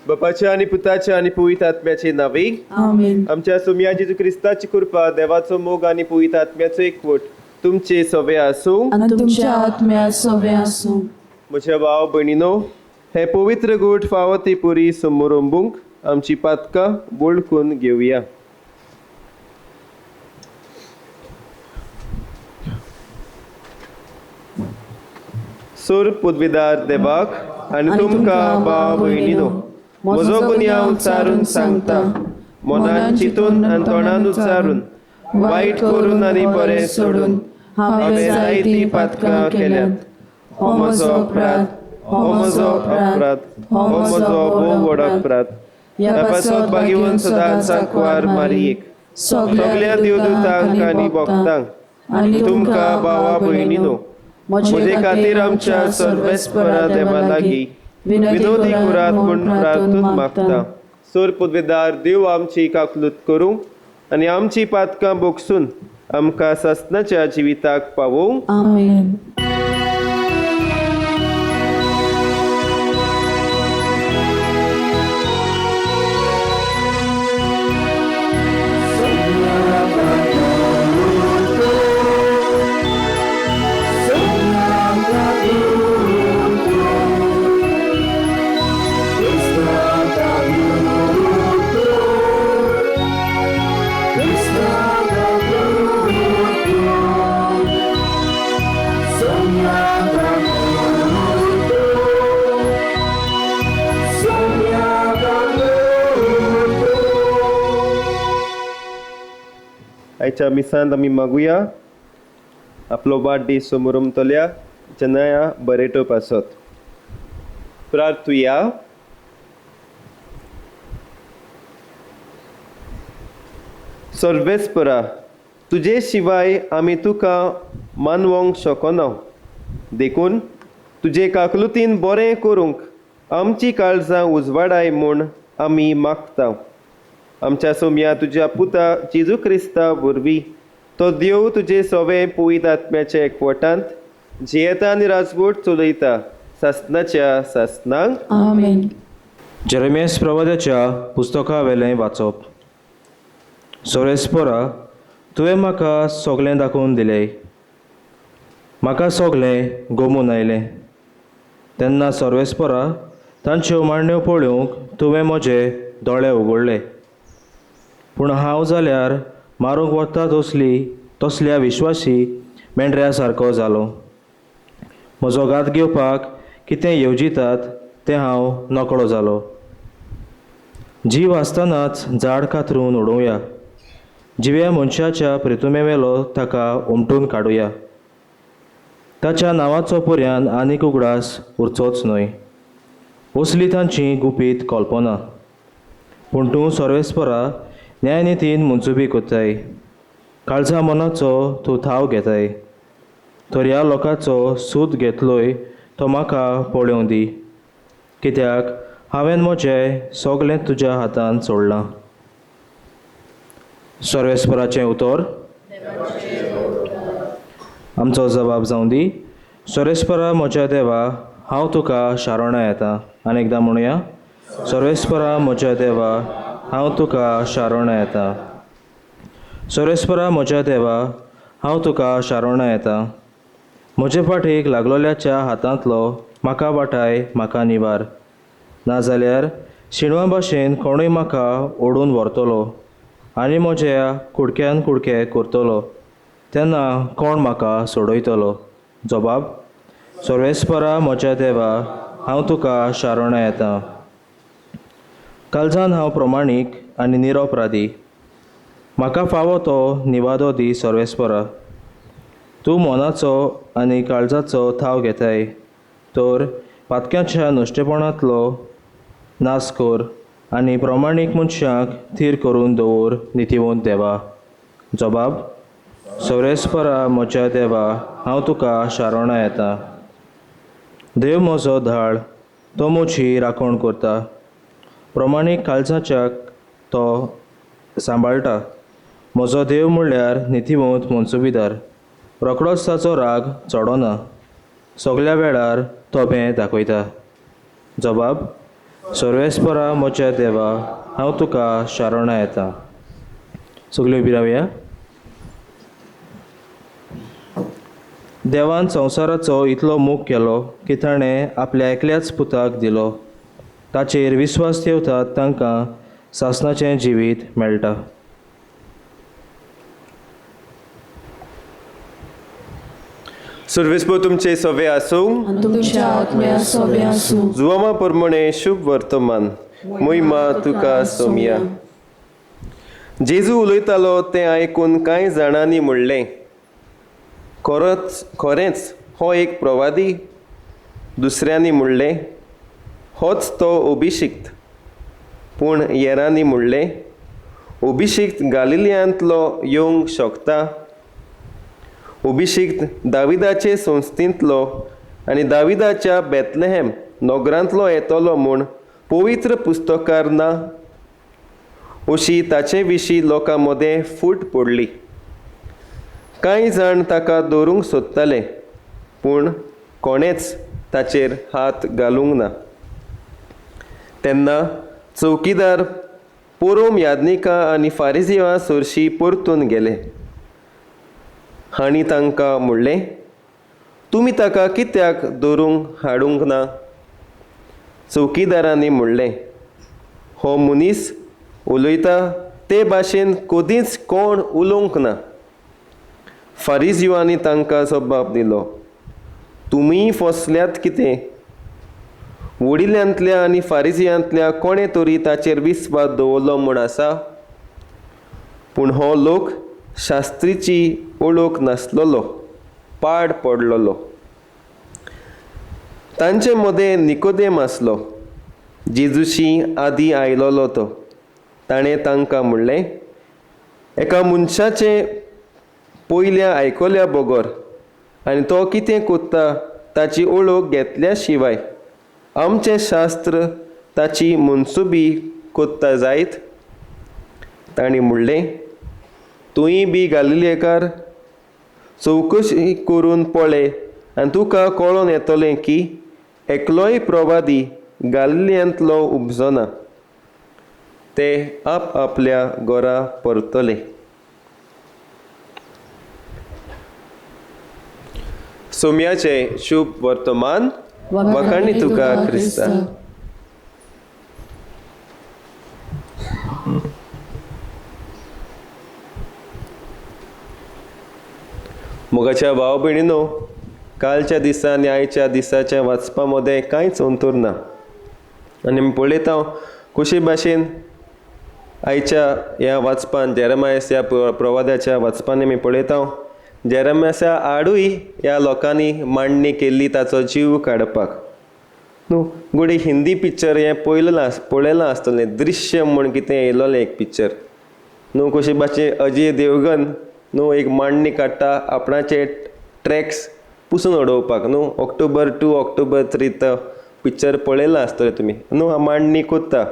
बापाच्या आणि पुताच्या आणि पवित्र आत्म्याचे नावे आमेन. आमच्या सोम्या जेजू ख्रिस्ताची कृपा, देवाचो मोग आणि पवित्र आत्म्याचो एकवट तुमचे सवे आसूं. आणि तुमच्या आत्म्यात सवे आसूं. म्हज्या भाव भयणीनो, हे पवित्र गोठ फावो ती पुरी समोरंबूंक आमची पातकां वळखून घेवया. सूर पदवीदार देवाक आनी तुमकां भाव भयणीनो, म्हजो गुन्या उच्चारून सांगता, मनान चिंतून आनी तोंडान उच्चारून, वायट करून आनी बरें सोडून हांवें जायतीं पातकां केल्यात. हो म्हजो अपराध, हो म्हजो अपराध, हो म्हजो भोव व्हड अपराध. ह्या पासत बागिवून सदांच सांकवार मारयेक, सगळ्या देवदूतांक आनी भक्तांक आनी तुमकां भावा भयणीनो, म्हजे खातीर आमच्या सर्वेस्परा देवा लागीं विनोदी कुरात म्हूण प्रार्थून मागता. सोर पदवीदार देव आमची काकलूत करूं आनी आमची पातकां बोगसून आमकां ससनाच्या जिविताक पावोवं. आमेन. आयच्या मिसांत आमी मागुया आपलो वाडदीस समोरंतल्या जेन्ना बरेटो पासत. प्रार्थुया. सर्वेस्परा, तुजे शिवाय आमी तुका मानवंक शकना. देखून तुजे काकलुतीन बरें करूंक आमची काळजां उजवाडाय म्हूण आमी मागता. आमच्या सोम्या तुज्या पुता जेजू क्रिस्ता वरवीं तो देव तुजे सवे पवित्र आत्म्याच्या एकवटांत जियेता आनी राजवट चलयता सासनाच्या सासनांक. आमेन. जेरेमियास प्रवाद्याच्या पुस्तका वेलें वाचप. सोरेस्पोरा, तुवें म्हाका सगळें दाखोवन दिलें. म्हाका सगळें गमून आयलें. तेन्ना सोरेस्पोरा, तांच्यो मांड्यो पळोवंक तुवें म्हजे दोळे उगडले. पूण हांव जाल्यार मारूंक वता तसल्या विश्वासी मेंढऱ्या सारको जालो. म्हजो घात घेवपाक कितें येवजितात तें हांव नकळो जालो. जीव आसतनाच झाड कातरून उडोवया. जिव्या मनशाच्या प्रितुमेवेलो ताका उमटून काडुया. ताच्या नांवाचो पर्यान आनीक उगडास उरचोच न्हय. असली तांची गुपीत कल्पना. पूण तूं सर्वेस्परा न्यायनितीन मुंचुबी कोत्ताय. काळजा मनाचो तूं थाव घेताय. तर ह्या लोकांचो सूद घेतलोय तो म्हाका पळोवंक दी, कित्याक हांवें म्हजें सगळें तुज्या हातांत सोडलां. सर्वेस्पराचें उतर. आमचो जबाब जावं दी. सर्वेस्परा म्हज्या देवा, हांव तुका शारोणा येता. आनी एकदां म्हणुया. सर्वेस्परा म्हज्या देवा, हांव तुका शारोणा येता. सर्वेस्परा म्हज्या देवा, हांव तुका शारोणा येता. म्हजे फाटीक लागलोल्याच्या हातांतलो म्हाका वाटाय म्हाका निवार. नाजाल्यार शिणवा भाशेन कोणूय म्हाका ओडून व्हरतलो आनी म्हज्या कुडक्यान कुडके करतलो तेन्ना कोण म्हाका सोडयतलो. जबाब. सर्वेस्परा म्हज्या देवा, हांव तुका शारोणा येता. काळजान हांव प्रमाणीक आनी निरपराधी. म्हाका फावो तो निवादो दी सर्वेस्परा. तूं मनाचो आनी काळजाचो थाव घेताय. तर पातक्याच्या नुश्टेपणांतलो नास कर आनी प्रमाणीक मनशांक थीर करून दवर नितिवंत देवा. जबाब. सर्वेस्परा म्हज्या देवा, हांव तुका शारोणा येता. देव म्हजो धाड, तो म्हजी राखण करता. प्रमाणीक काळजाच्याक तो सांबाळटा. म्हजो देव म्हणल्यार नितीवंत मनसुबेदार. रोखडोच ताचो राग चडना. सगळ्या वेळार तो भें दाखयता. जबाब: सर्वेस्परा म्हज्या देवा, हांव तुका शारावणा येता. सगळ्यो उबी रावया. देवान संवसाराचो इतलो मोग केलो की ताणें आपल्या एकल्याच पुताक दिलो. ताचेर विस्वास ठेवतात तांकां सासणाचें जिवीत मेळटा. सर्वेस्पर तुमचे सवे आसूं. आनी तुमच्या आत्म्या सवे आसूं. जुवामा प्रमाणे शुभ वर्तमान. मोहिमा तुका सोमिया. जेजू उलयतालो तें आयकून कांय जाणांनी म्हणलें, खरेंच हो एक प्रवादी. दुसऱ्यांनी म्हणलें, होच तो अभिशिक्त. पूण हेरांनी म्हणलें, अभिशिक्त गालिलियांतलो येवंक शकता. अभिशिक्त दाविदाचे संस्थेंतलो आनी दाविदाच्या बेतलेहेम नगरांतलो येतलो म्हूण पवित्र पुस्तकार ना. अशी ताचे विशीं लोकां मदें फूट पडली. कांय जाण ताका दवरूंक सोदताले, पूण कोणेच ताचेर हात घालूंक ना. तेन्ना चौकीदार पुरोम यादनिकां आनी फारिजियां सरशी परतून गेले. हांणी तांकां म्हणलें, तुमी ताका कित्याक दवरूंक हाडूंक ना? चौकीदारांनी म्हणलें, हो मनीस उलयता ते भाशेन कदींच कोण उलोवंक ना. फारिजियांनी तांकां जबाब दिलो, तुमी फसल्यात कितें? वडिल्यांतल्या आनी फारिजियांतल्या कोणे तरी ताचेर विस्वास दवरलो म्हूण आसा? पूण हो लोक शास्त्रीची ओळख नासलोलो, पाड पडलोलो. तांचे मदें निकोदेम आसलो, जेजूशी आदीं आयलोलो तो. ताणें तांकां म्हणलें, एका मनशाचें पयल्या आयकल्या बगर आनी तो कितें कोत्ता ताची ओळख घेतल्या शिवाय आमचें शास्त्र ताची मनसुबी कोत्ता जायत? तांणी म्हणलें, तुंय बी गालिलेकार? चवकशी करून पळय आनी तुका कळोन येतलें की एकलोय प्रवादी गालिलियांतलो उपजो ना. ते आपल्या घरा परतले. सोम्याचे शुभ वर्तमान. वखाणी तुका क्रिस्ता. मोगाच्या भाव भयणीनो, कालच्या दिसा आनी आयच्या दिसाच्या वाचपा मदें कांयच अंतर ना. आनी आमी पळयता कशे भाशेन आयच्या ह्या वाचपान जेरेमायस ह्या प्रवाद्याच्या वाचपान आमी पळयता जेरेमायसा आडूय ह्या लोकांनी मांडणी केल्ली ताचो जीव काडपाक. न्हू गुडी हिंदी पिक्चर हें पळयलां आसतलें. दृश्य म्हूण कितें येयलोलें एक पिक्चर. न्हू कशे भाशेन अजय देवगन न्हू एक मांडणी काडटा आपणाचे ट्रॅक्स पुसून उडोवपाक. न्हू ऑक्टोबर 2 ऑक्टोबर 3 तो पिक्चर पळयलां आसतलें तुमी. न्हू मांडणी कोत्ता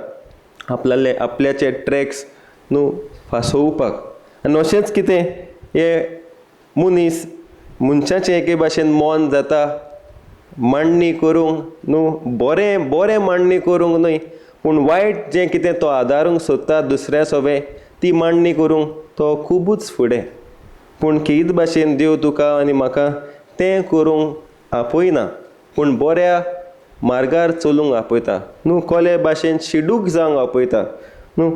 आपल्याचे ट्रॅक्स न्हू फासोवपाक. आनी अशेंच कितें हे मनशाचें एके भाशेन मन जाता मांडणी करूंक. न्हू बरें मांडणी करूंक न्हय, पूण वायट जें कितें तो आदारूंक सोदता दुसऱ्या सवे ती मांडणी करूंक तो खुबूच फुडें. पूण कित भाशेन देव तुका आनी म्हाका तें करूंक आपयना, पूण बऱ्या मार्गार चलूंक आपयता. न्हू कोले भाशेन शिडूक जावंक आपयता. न्हू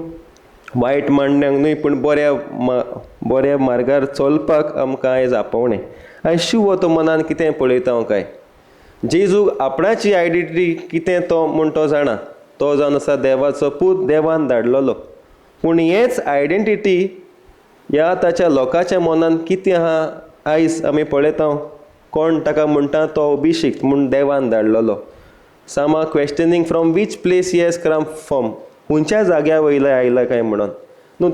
वायट मांडण्यांक न्हय, पूण बऱ्या मार्गार चलपाक आमकां आयज आपवणें. आयज शिव तो मनान कितें पळयता काय? जेजू आपणाची आयडेंटिटी कितें तो म्हूण तो जाणा. तो जावन आसा देवाचो पूत, देवान धाडलोलो. पूण हेच आयडेंटिटी ह्या ताच्या लोकांच्या मनान कितें आहा आयज आमी पळयता. कोण ताका म्हणटा तो अभिशिक्त म्हूण देवान धाडलोलो. Some are questioning from which place he has come from. खंयच्या जाग्या वयले आयला काय म्हणून. न्हू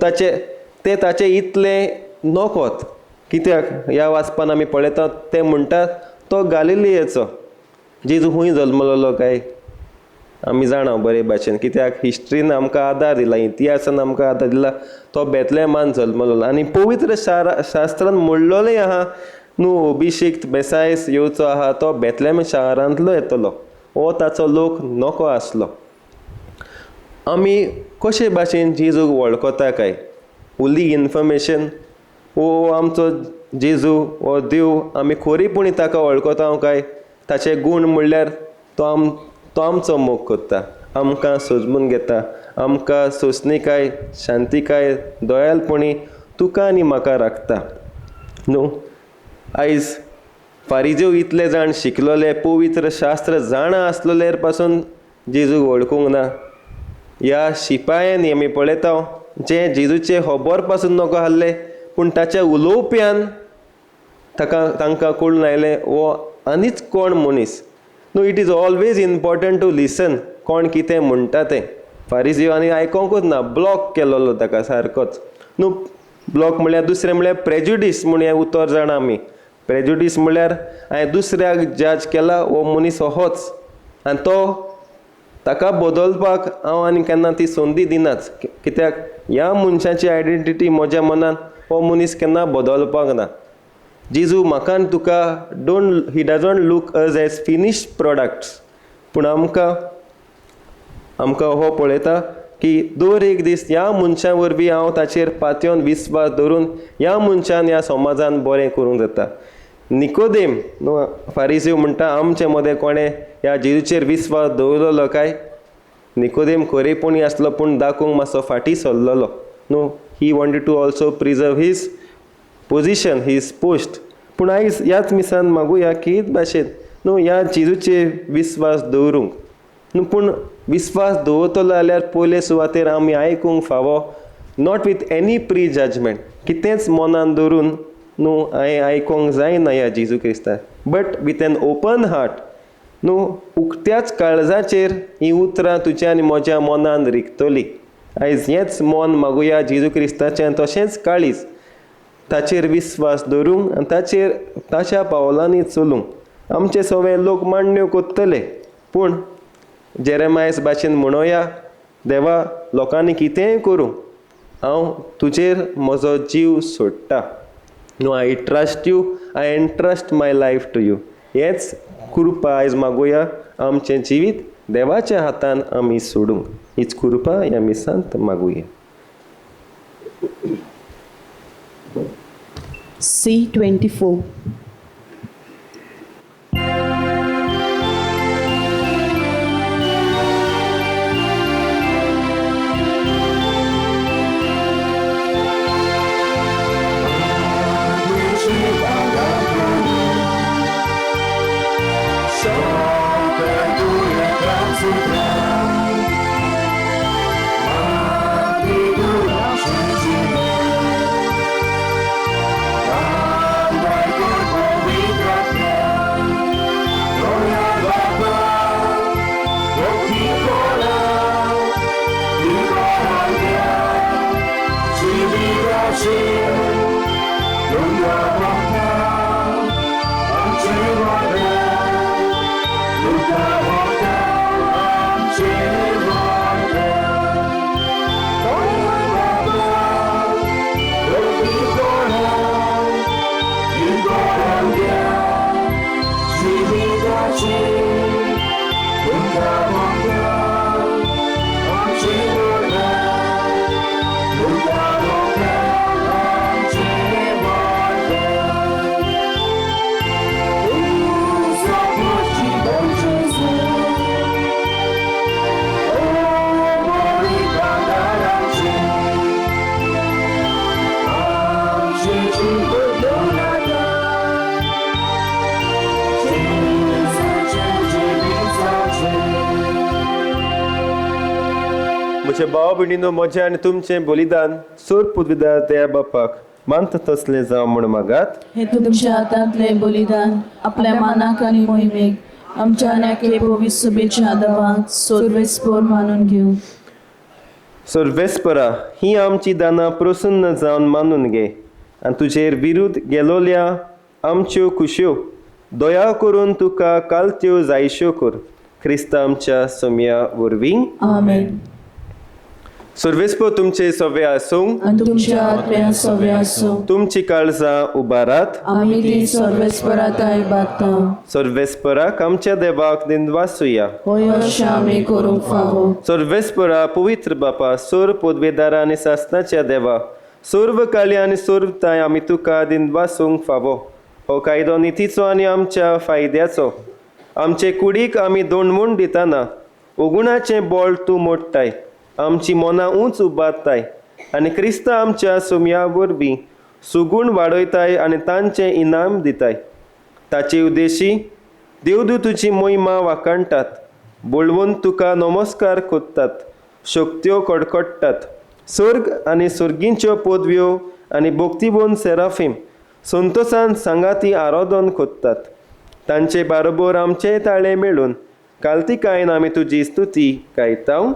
ताचे इतले नकोत. कित्याक ह्या वाचपान आमी पळयता ते म्हणटात तो गालिलियेचो. जेजू खंय जल्मलोलो काय? आमी जाणा बरे भाशेन, कित्याक हिस्ट्रीन आमकां आदार दिला, इतिहासान आमकां आदार दिला, तो बेतलेमान जल्मलो. आनी पवित्र शास्त्रान म्हणलोलें आहा न्हू, अभिषेक्त मेसायस येवचो आहा तो बेतलेम शारांतलो येतलो, हो ताचो लोक नको आसलो. आमी कशे भाशेन जेजूक वळखता काय? उली इन्फॉर्मेशन वो आमचो जेजू हो देव आमी खरीपणी ताका वळखता काय? ताचे गूण म्हणल्यार तो आमचो मोग करता, आमकां सजमून घेता, आमकां सोंसणीकाय, शांतीकाय, दयाळपणी तुका आनी म्हाका राखता न्हू. आयज फारिजेव इतले जाण शिकलोले, पवित्र शास्त्र जाणा आसलोलेर पासून जेजूक वळखूंक ना. ह्या शिपायांनी आमी पळयता जे जेजूचे खबर पासून नको आहले, पूण ताच्या उलोवप्यान तांकां कळून आयलें वो आनीच कोण मनीस न्हू. It is always important to listen, कोण कितें म्हणटा तें. फारिजीवांनी आयकोंकूच ना, ब्लॉक केलोलो ताका सारकोच न्हू. ब्लॉक म्हळ्यार दुसरें म्हळ्यार प्रेजुडीस म्हूण हें उतर जाणा आमी. प्रेजुडीस म्हळ्यार हांवें दुसऱ्याक जज केला, हो मनीस होच, आनी तो ताका बदलपाक हांव आनी केन्ना ती संदी दिनाच, कित्याक ह्या मनशाची आयडेंटिटी म्हज्या मनान हो मनीस केन्ना बदलपाक ना. जेजू म्हाका आनी तुका he doesn't look us as finished products, पूण आमकां हो पळयता की दर एक दीस ह्या मनशा वरवीं हांव ताचेर पातयेवन विस्वास दवरून ह्या मनशान ह्या समाजान बरें करूंक जाता. निकोदेम न्हू, फारिजीव म्हणटा आमचे मदें कोणें ह्या जेजूचेर विस्वास दवरलेलो काय? निकोदेम खरेपणी आसलो, पूण दाखोवंक मातसो फाटीं सरलेलो न्हू. He wanted to also preserve his position, his post. पूण आयज ह्याच मिसान मागुया की भाशेन न्हू ह्या जेजूचेर विस्वास दवरूंक न्हू. पूण विस्वास दवरतलो जाल्यार पयले सुवातेर आमी आयकूंक फावो, not with any prejudgment, कितेंच मनान दवरून न्हू हांवें आयकोंक जायना ह्या जेजू क्रिस्ताक, but with an open heart न्हू. उक्त्याच काळजाचेर ही उतरां तुज्या आनी म्हज्या मनान रिगतली. आयज हेंच मन मागुया जेजू क्रिस्ताचें, तशेंच काळीज ताचेर विस्वास दवरूंक आनी ताच्या पावलांनी चलूंक. आमचे सगळे लोक मान्य करतले, पूण जेरेमायस भाशेन म्हणोया, देवा लोकांनी कितेंय करूं, हांव तुजेर म्हजो जीव सोडटा न्हू. I trust you, I entrust my life to you. हेच कृपा आयज मागुया, आमचें जिवीत देवाच्या हातान आमी सोडूंक. हीच कृपा ह्या मिसांत मागुया. C24. म्हज्या भाव भयणीनो, म्हजें आनी तुमचें बलिदान सोर पुतविदार देया बापाक मानता तसलें जावं म्हूण मागात. हे तुमच्या हातांतले बलिदान आपल्या मानाक आनी मोहिमेक आमच्या नेके पवित्र सभेच्या आदारांत सर्वेस्पर मानून घेऊ. सर्वेस्परा ही आमची दानां प्रसन्न जावन मानून घे, आनी तुजेर विरुद्ध गेलोल्या आमच्यो कुश्यो दया करून तुका कालत्यो जायश्यो कर. क्रिस्ता आमच्या सोम्या वरवीं आमेन. सर्वेस्पो तुमचे सवे आसूं, आनी तुमच्या आत्म्या सव्या आसूं. तुमची काळजां उबारात. आमी ती सर्वेस्पराताय बागता. सर्वेस्पराक आमच्या देवाक दिनवासुया. होय अशें आमी करूंक फावो. सर्वेस्परा पवित्र बापा, सोर पोदवेदारा आनी सासणाच्या देवा, सर्व काळी आनी सर्वताय आमी तुका दिनवासूंक फावो. हो कायदो नितीचो आनी आमच्या फायद्याचो. आमचे कुडीक आमी दोणमूण दितना ओगुणाचें बोळ तूं मोडटाय. आमची मनां उंच उबारताय आनी क्रिस्ता आमच्या सोम्या वरवीं सुगूण वाडयताय आनी तांचें इनाम दिताय. ताचे उद्देशी देवदूताची महिमा वाखणटात, बोलवून तुका नमस्कार कोत्तात, शक्त्यो कडकडटात. स्वर्ग आनी सर्गींच्यो पदव्यो आनी भोक्तीबोन सेराफीम संतोशान सांगाती आराधन कोत्तात. तांचे बारोबर आमचे ताळे मेळून काल्तिकायेन आमी तुजी स्तुती गायताव.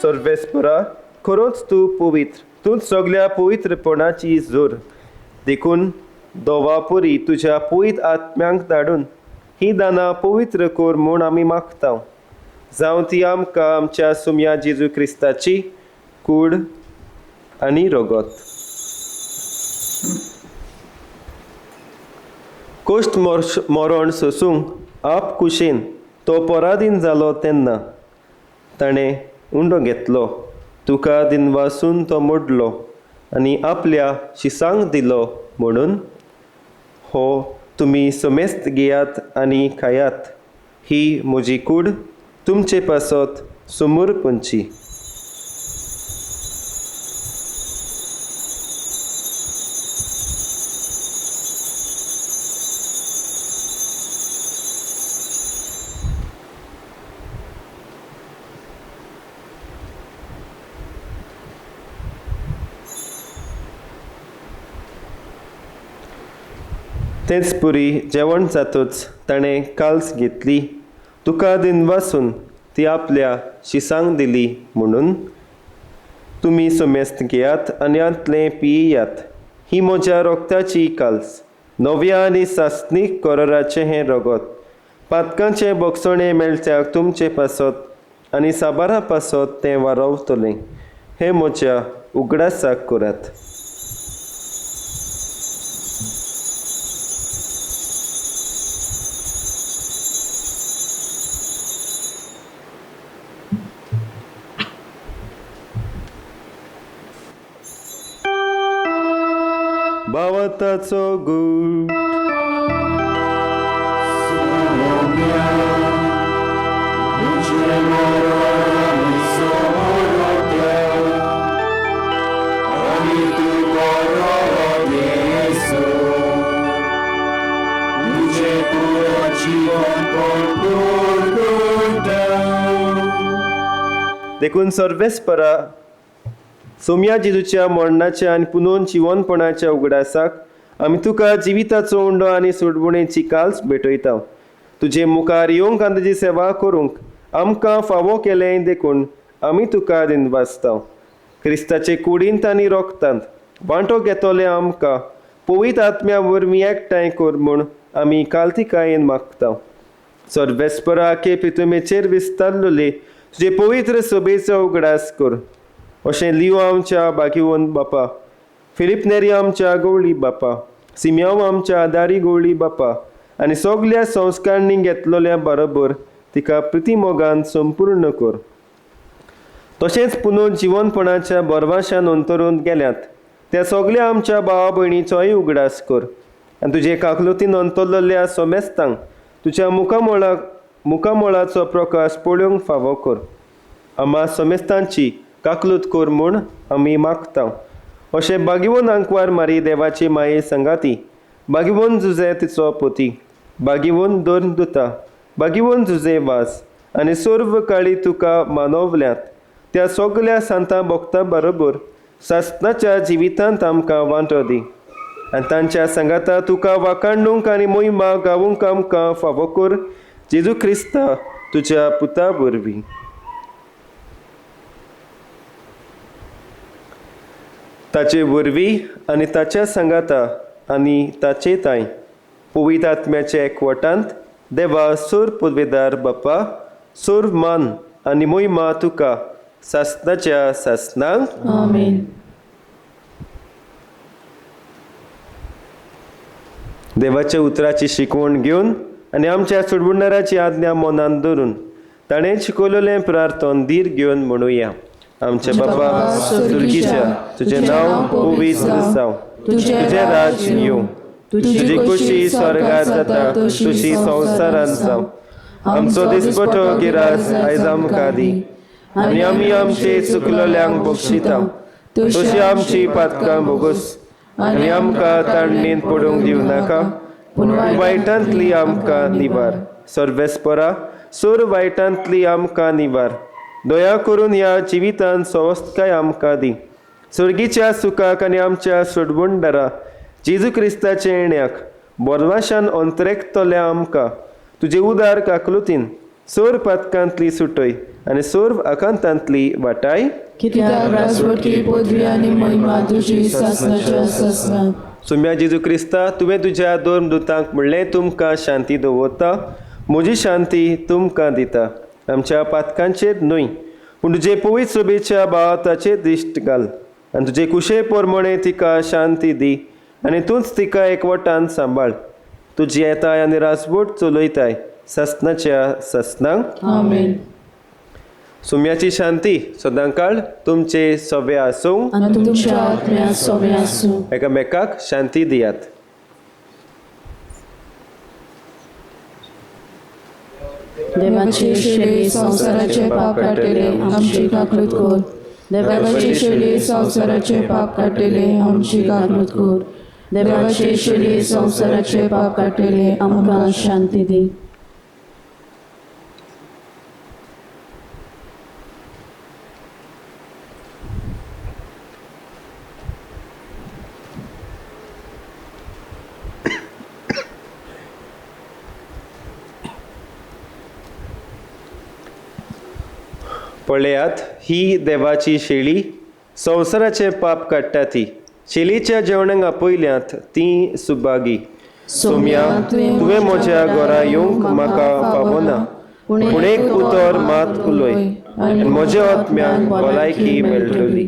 सर्वेस्परा, खरोच तूं पवित्र, तूं सगळ्या पवित्रपणाची जोर. देखून दोवापुरी तुज्या पवित्र आत्म्यांक धाडून ही दानां पवित्र कोर म्हूण आमी मागताव. जावं ती आमकां आमच्या सोम्या जेजू क्रिस्ताची कूड आनी रगत. कोश्ट मरण सोसूंक आप कुशेन तो पराधीन जालो तेन्ना ताणें उंडो घेतलो. तुका दिनवासून तो मोडलो आनी आपल्या शिसांक दिलो म्हणून हो तुमी समेस्त घेयात आनी खायात. ही म्हजी कूड तुमचे पासत समोर पंची. तेच पुरी जेवण जातूच ताणें काल्स घेतली. तुका दिनवासून ती आपल्या शिसांक दिली म्हणून तुमी समेस्त घेयात आनी आतलें पियेयात. ही म्हज्या रोगताची काल्स, नव्या आनी सासणीक कराराचें हें रगत. पातकांचें बोगसणें मेळत्याक तुमचे पासत आनी साबारा पासत तें वारवतलें. हें म्हज्या उगडासाक करात. भावताचो गूट. देखून सर्वेस्परा सोम्या जेजूच्या मरणाच्या आनी पुनोवन जिवनपणाच्या उगडासाक आमी तुका जिविताचो उंडो आनी सोडवणेची काल्स भेटयता. तुजे मुखार येवंक आनी तुजी सेवा करूंक आमकां फावो केलें देखून आमी तुका दिनवासता. क्रिस्ताचे कुडींत आनी रोगतांत वांटो घेतले आमकां पवित्र आत्म्या वरवीं एकठांय कर म्हूण आमी काल्तिकायेन मागता. सर्वेस्परा के पितुमेचेर विस्तारलेले तुजे पवित्र सभेचो उगडास कर. अशें लिओ आमच्या बागिवंत बापा, फिलिप नेरी आमच्या गवळी बापा, सिम्याव आमच्या आदारी गवळी बापा आनी सगळ्या संस्कारांनी घेतलेल्या बरोबर तिका प्रतिमोगान संपूर्ण कर. तशेंच पुनर्जीवनपणाच्या बरवाशान अंतरून गेल्यात त्या सगळ्या आमच्या भावा भयणीचोय उगडास कर आनी तुजे काकलुतीन अंतरलेल्या सोमेस्तांक तुज्या मुखामोळाचो प्रकाश पळोवंक फावो कर. आम्हा सोमेस्तांची काकलूत कर म्हूण आमी मागता. अशें बागिवून आंकवार मारी देवाची माये संगाती बागिवून झुजे तिचो पोती, बागिवून दोन दुता, बागिवून झुजे वास, आनी सर्व काळी तुका मानवल्यात त्या सगळ्या सांता भक्तां बरोबर सासणाच्या जिवितांत आमकां वांटो दी. आनी तांच्या सांगाता तुका वाखाणूंक आनी मोहिमा गावूंक आमकां फावो कर, जेजू क्रिस्ता तुज्या पुता वरवीं. ताचे वरवीं आनी ताच्या सांगाता आनी ताचे ताई पवित्र आत्म्याच्या एकवटांत देवा सोर पदवेदार बापा सोर मान आनी मोहिमा तुका सासणाच्या सासणांक. आमेन. देवाच्या उतराची शिकवण घेवन आनी आमच्या सोडवणाराची आज्ञा मनांत धरून ताणें शिकवलेलें प्रार्थन धीर घेवन म्हणुया. आमचे बापा सुर्गीच्या, तुजें नांव पवित्र जावं, तुजें राज येवं, तुजी कुशी स्वर्गांत जाता तशी संवसारांत जावं. आमचो दिसपटो गिरास आयज आमकां दी, आनी आमी आमचे चुकलोल्यांक बक्षिता तशी आमची पातकां बोगूस, आनी आमकां ताणणेंत पडूंक दिवं नाका, पूण वायटांतली आमकां निवार. सर्वेस्परा सोर वायटांतली आमकां निवार. दया करून ह्या जिवितांत स्वस्थकाय आमकां दी. सर्गीच्या सुखाक आनी आमच्या सोडवणदारा जेजू क्रिस्ताचे येण्याक बोरवाशान अंतरेकतल्या आमकां तुजे उदार काकलुतीन सोर पातकांतली सुटय आनी सोर आकांतांतली वाटाय. कित्याक राजवटी पदवी आनी महिमा तुजी सासणाच्या सासणांत. सुम्या जेजू क्रिस्ता तुवें तुज्या दोन दुतांक म्हणलें तुमकां शांती दवरता, म्हजी शांती तुमकां दिता. आमच्या पातकांचेर न्हय पूण तुजे पवित्र सोबेच्या भावाताचेर दिश्ट घाल आनी तुजे कुशे पोरमणे तिका शांती दी आनी तूंच तिका एकवटान सांबाळ. तुजी येताय आनी राजवट चलयताय सासणाच्या सासणांक. आमेन. सुम्याची शांती सदांकाळ तुमचे सोबे आसूं आनी तुमच्या आत्म्या सोबे आसूं. एकामेकाक शांती दियात. देवाचे शेळी संसाराचे पाप काटेले आमची काकलूत कर. देवाचे शेळी संसाराचे पाप काटेले आमची काकलूत कर. देवाचे शेळी संसाराचे पाप काटेले आमकां शांती दी. पळयात ही देवाची शेळी संवसाराचे पाप काडटा ती. शेळीच्या जेवणाक आपयल्यांत ती सुभागी. सोम्या तुवें म्हज्या घरा येवंक म्हाका फावो ना, पूण एक उतर मात उलय आनी म्हज्या आत्म्याक भलायकी मेळटली.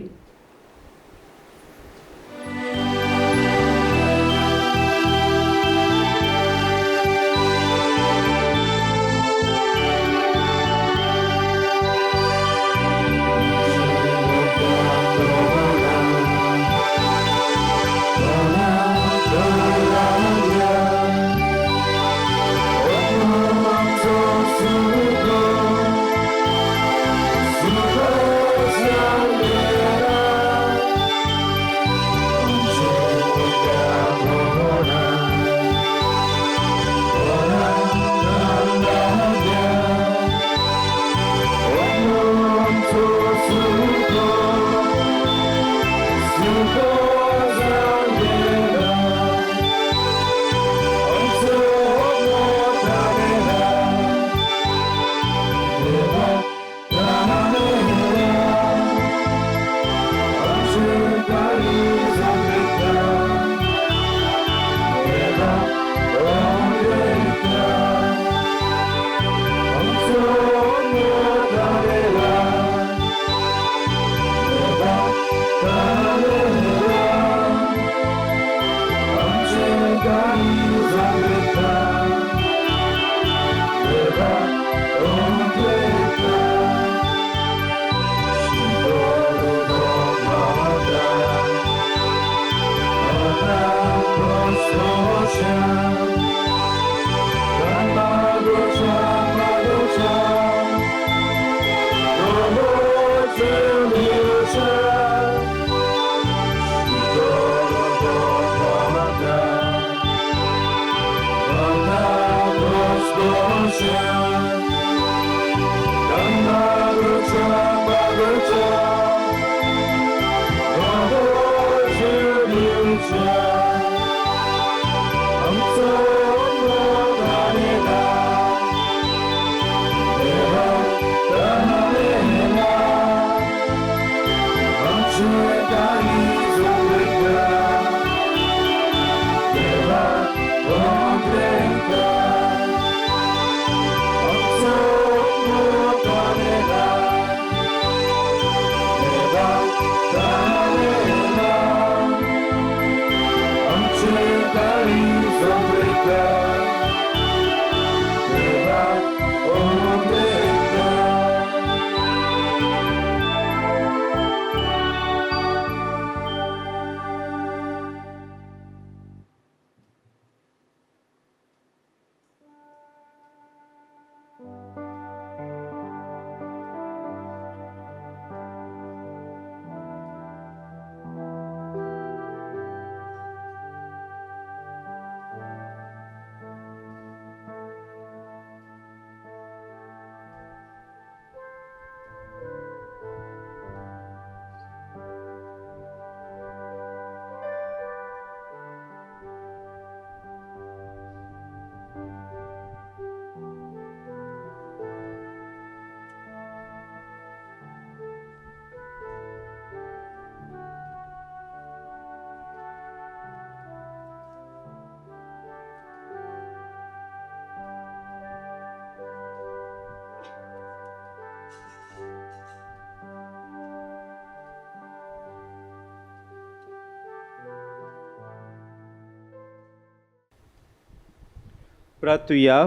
प्रार्थुया.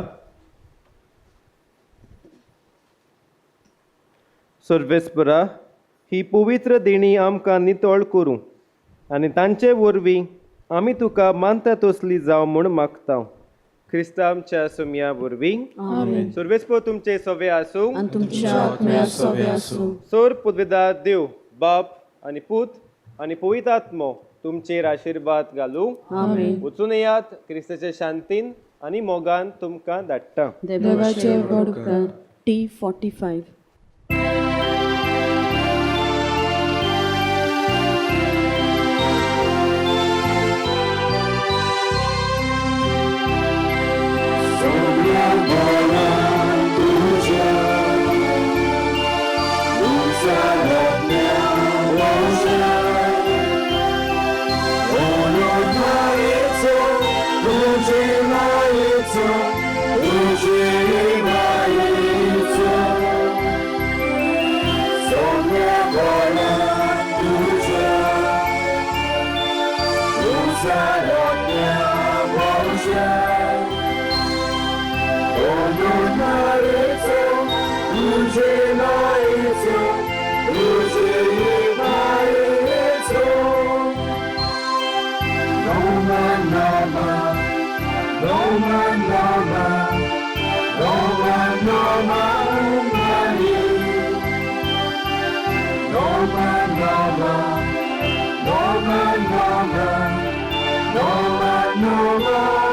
सर्वेस्परा ही पवित्र देणी आमकां नितळ करूं आनी तांचे वरवीं आमी तुका मानता तसली जावं म्हूण मागता. क्रिस्तांच्या सुमया वरवीं आमेन. सर्वेस्पर तुमचे सवे आसूं. आनी तुमच्या आत्म्या सवे आसूं. सोर पदवेदार देव बाप आनी पूत आनी पवित्र आत्मो तुमचेर आशिर्वाद घालूं. आमेन. वचून येयात क्रिस्ताच्या शांतीन आनी मोगान तुमकां धाडटा. देवाचे व्हड उपकार. T45. No man,